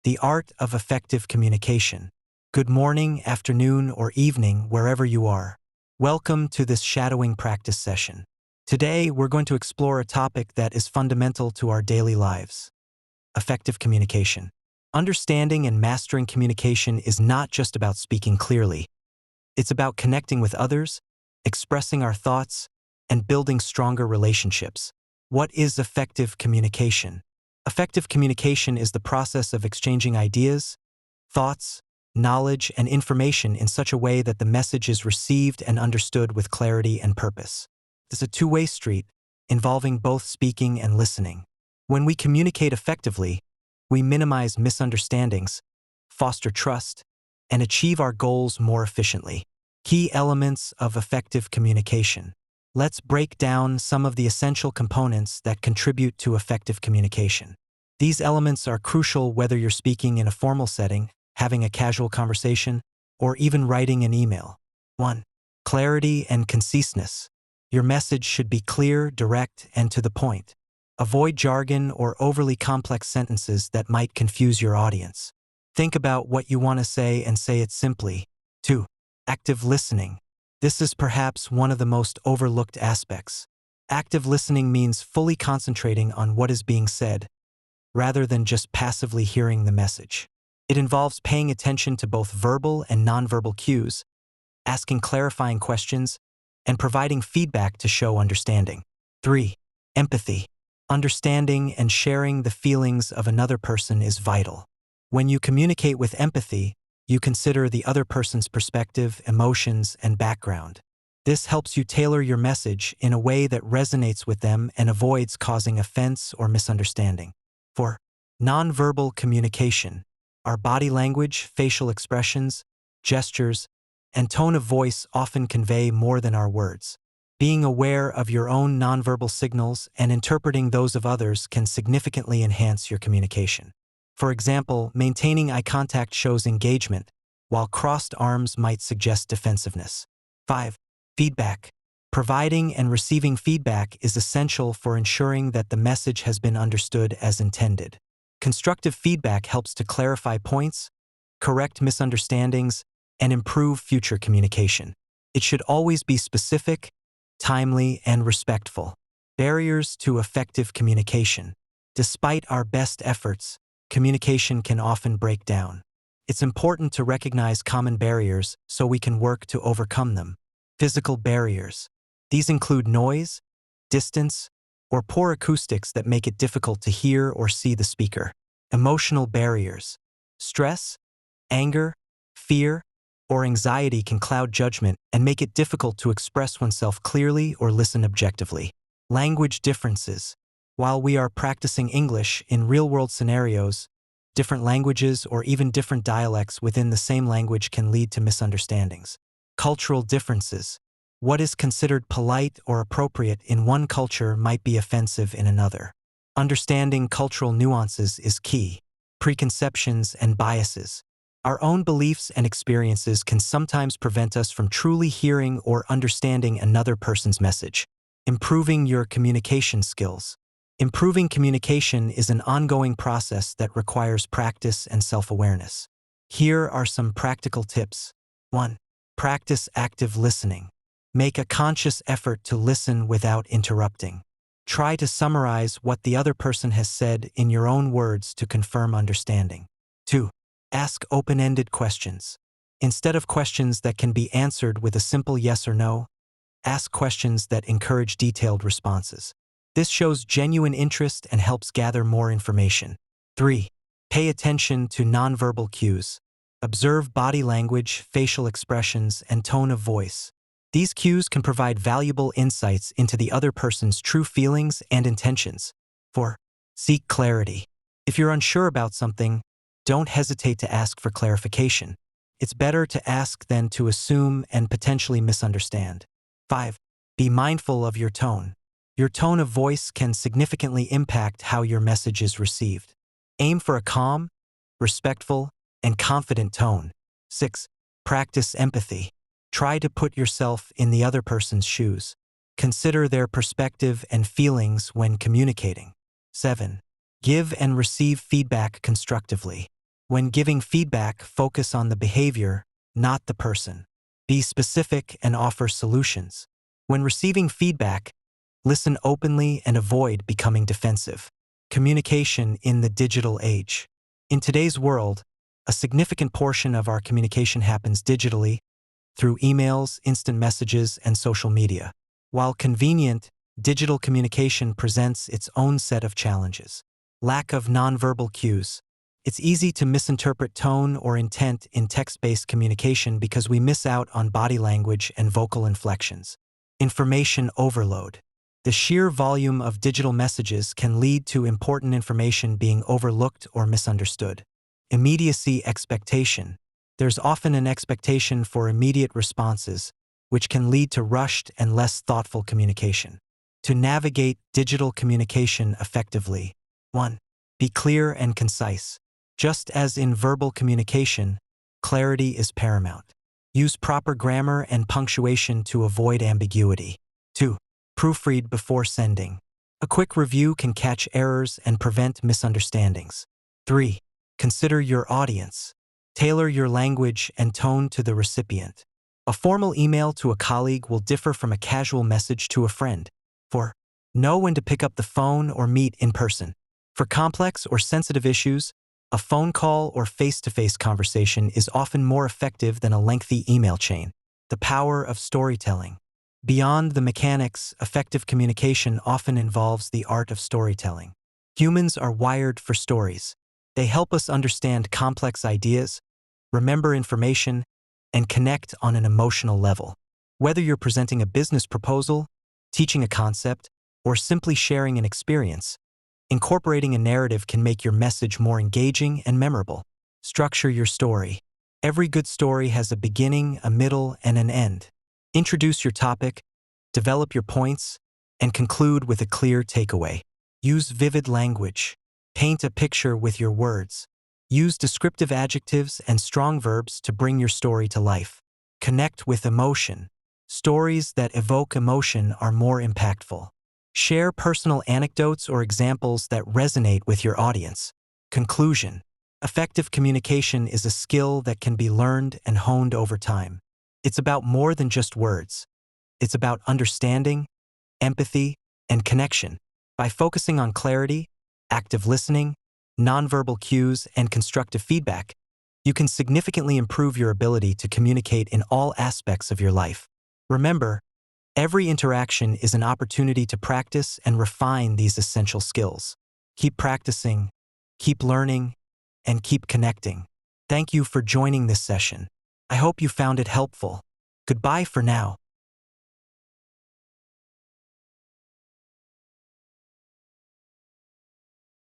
the art of effective communication. Good morning, afternoon, or evening, wherever you are. Welcome to this shadowing practice session. Today, we're going to explore a topic that is fundamental to our daily lives: effective communication. Understanding and mastering communication is not just about speaking clearly. It's about connecting with others, expressing our thoughts, and building stronger relationships. What is effective communication? Effective communication is the process of exchanging ideas, thoughts, knowledge, and information in such a way that the message is received and understood with clarity and purpose. It's a two-way street, involving both speaking and listening. When we communicate effectively, we minimize misunderstandings, foster trust, and achieve our goals more efficiently. Key elements of effective communication. Let's break down some of the essential components that contribute to effective communication. These elements are crucial whether you're speaking in a formal setting, having a casual conversation, or even writing an email. 1. Clarity and conciseness. Your message should be clear, direct, and to the point. Avoid jargon or overly complex sentences that might confuse your audience. Think about what you want to say and say it simply. 2. Active listening. This is perhaps one of the most overlooked aspects. Active listening means fully concentrating on what is being said, rather than just passively hearing the message. It involves paying attention to both verbal and nonverbal cues, asking clarifying questions, and providing feedback to show understanding. 3. Empathy. Understanding and sharing the feelings of another person is vital. When you communicate with empathy, you consider the other person's perspective, emotions, and background. This helps you tailor your message in a way that resonates with them and avoids causing offense or misunderstanding. 4. Nonverbal communication. Our body language, facial expressions, gestures, and tone of voice often convey more than our words. Being aware of your own nonverbal signals and interpreting those of others can significantly enhance your communication. For example, maintaining eye contact shows engagement, while crossed arms might suggest defensiveness. 5. Feedback. Providing and receiving feedback is essential for ensuring that the message has been understood as intended. Constructive feedback helps to clarify points, correct misunderstandings, and improve future communication. It should always be specific, timely, and respectful. Barriers to effective communication. Despite our best efforts, communication can often break down. It's important to recognize common barriers so we can work to overcome them. Physical barriers. These include noise, distance, or poor acoustics that make it difficult to hear or see the speaker. Emotional barriers. Stress, anger, fear, or anxiety can cloud judgment and make it difficult to express oneself clearly or listen objectively. Language differences. While we are practicing English in real-world scenarios, different languages or even different dialects within the same language can lead to misunderstandings. Cultural differences. What is considered polite or appropriate in one culture might be offensive in another. Understanding cultural nuances is key. Preconceptions and biases. Our own beliefs and experiences can sometimes prevent us from truly hearing or understanding another person's message. Improving your communication skills. Improving communication is an ongoing process that requires practice and self-awareness. Here are some practical tips. 1. Practice active listening. Make a conscious effort to listen without interrupting. Try to summarize what the other person has said in your own words to confirm understanding. 2. Ask open-ended questions. Instead of questions that can be answered with a simple yes or no, ask questions that encourage detailed responses. This shows genuine interest and helps gather more information. 3. Pay attention to nonverbal cues. Observe body language, facial expressions, and tone of voice. These cues can provide valuable insights into the other person's true feelings and intentions. 4. Seek clarity. If you're unsure about something, don't hesitate to ask for clarification. It's better to ask than to assume and potentially misunderstand. 5. Be mindful of your tone. Your tone of voice can significantly impact how your message is received. Aim for a calm, respectful, and confident tone. 6. Practice empathy. Try to put yourself in the other person's shoes. Consider their perspective and feelings when communicating. 7. Give and receive feedback constructively. When giving feedback, focus on the behavior, not the person. Be specific and offer solutions. When receiving feedback, listen openly and avoid becoming defensive. Communication in the digital age. In today's world, a significant portion of our communication happens digitally through emails, instant messages, and social media. While convenient, digital communication presents its own set of challenges. Lack of nonverbal cues. It's easy to misinterpret tone or intent in text-based communication because we miss out on body language and vocal inflections. Information overload. The sheer volume of digital messages can lead to important information being overlooked or misunderstood. Immediacy expectation. There's often an expectation for immediate responses, which can lead to rushed and less thoughtful communication. To navigate digital communication effectively. 1. Be clear and concise. Just as in verbal communication, clarity is paramount. Use proper grammar and punctuation to avoid ambiguity. 2. Proofread before sending. A quick review can catch errors and prevent misunderstandings. 3. Consider your audience. Tailor your language and tone to the recipient. A formal email to a colleague will differ from a casual message to a friend. 4. Know when to pick up the phone or meet in person. For complex or sensitive issues, a phone call or face-to-face conversation is often more effective than a lengthy email chain. The power of storytelling. Beyond the mechanics, effective communication often involves the art of storytelling. Humans are wired for stories. They help us understand complex ideas, remember information, and connect on an emotional level. Whether you're presenting a business proposal, teaching a concept, or simply sharing an experience, incorporating a narrative can make your message more engaging and memorable. Structure your story. Every good story has a beginning, a middle, and an end. Introduce your topic, develop your points, and conclude with a clear takeaway. Use vivid language. Paint a picture with your words. Use descriptive adjectives and strong verbs to bring your story to life. Connect with emotion. Stories that evoke emotion are more impactful. Share personal anecdotes or examples that resonate with your audience. Conclusion. Effective communication is a skill that can be learned and honed over time. It's about more than just words. It's about understanding, empathy, and connection. By focusing on clarity, active listening, nonverbal cues, and constructive feedback, you can significantly improve your ability to communicate in all aspects of your life. Remember, every interaction is an opportunity to practice and refine these essential skills. Keep practicing, keep learning, and keep connecting. Thank you for joining this session. I hope you found it helpful. Goodbye for now.